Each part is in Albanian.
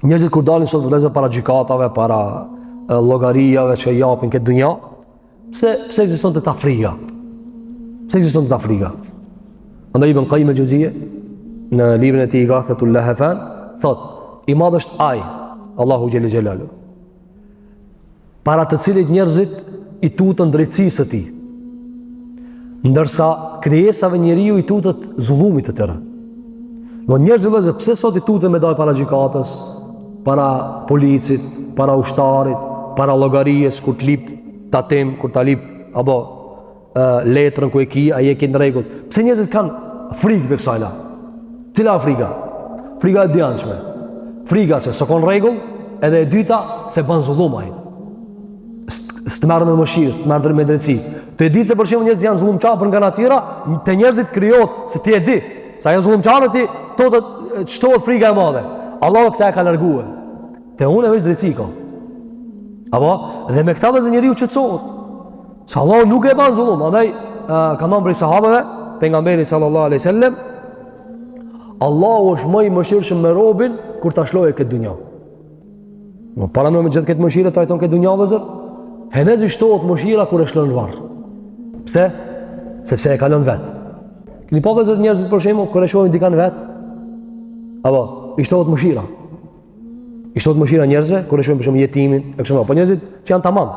Njerëzit kur dalin sot vëllezër para gjykatave, para llogarijave që japin këtë dunja, pse ekziston të Afrika? Pse ekziston të Afrika? Andaj Ibn Qayyim al-Jawziyja në librin e tij Ighathatul Lahafan thot, i madh është ai, Allahu xhelle xhelalu, para të cilit njerëzit i tutën drejtësisë së tij, ndërsa krijesave njeriu i tutët zullumit të tyre. Do njerëzit vëllezër, pse sot i tutën me dal para gjykatës, para policit, para ushtarit, para llogarisë, kur të lip tatim, kur ta lip apo letrën ku e ki, ai e ke në rregull. Pse njerëzit kanë frikë për kësaj la? Cila Afrika? Frika e djanshme. Frika se s'kon rregull, edhe e dyta se bën zullum ai. S'të marrë me mëshirë, s'të marrë me drejtësi. Të e di se për shembull njerëzit janë zullumçar për nga natyra, te njerëzit krijohet se ti e di. Sa janë zullumçarë ti, të shtohet frika e madhe. Allahu këta e ka larguar. Te unë veç drejtësi ka. Apo dhe me këta vëzë njeriu qetësohet. Se Allahu nuk e bën zullum. Andaj ka thënë për sahabëve, pejgamberi sallallahu alaihi wasallam, Allahu është më i mëshirshëm me robin kur ta shlojë këtë dunjë. Mo para me gjithë këtë mëshirë trajton këtë dunjë vëzër. Henezi shtohet mëshira kur e shlon varr. Pse? Sepse e kalon vet. Keni pa vëzër njerëzit për shembull kur e shohin dikan vet, apo i shtohet mëshira. I shtohet mëshira njerëzve kur e shohin për shembull jetimin, e kështu me. Po njerëzit që janë tamam,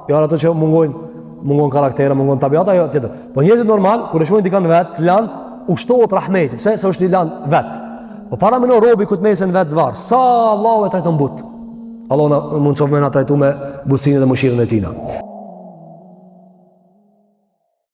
jo ato që mungon karaktera, mungon tabiata, jo tjetër. Po njerëzit normal kur e shohin dikan vet, lan u shtohet rahmeti. Pse? Se është i lan vet. Po para me në robi këtë mesen vet varr, sa Allahu e trajton but. Allah na mundsof me na trajtu me butësinë dhe mëshirën e tina.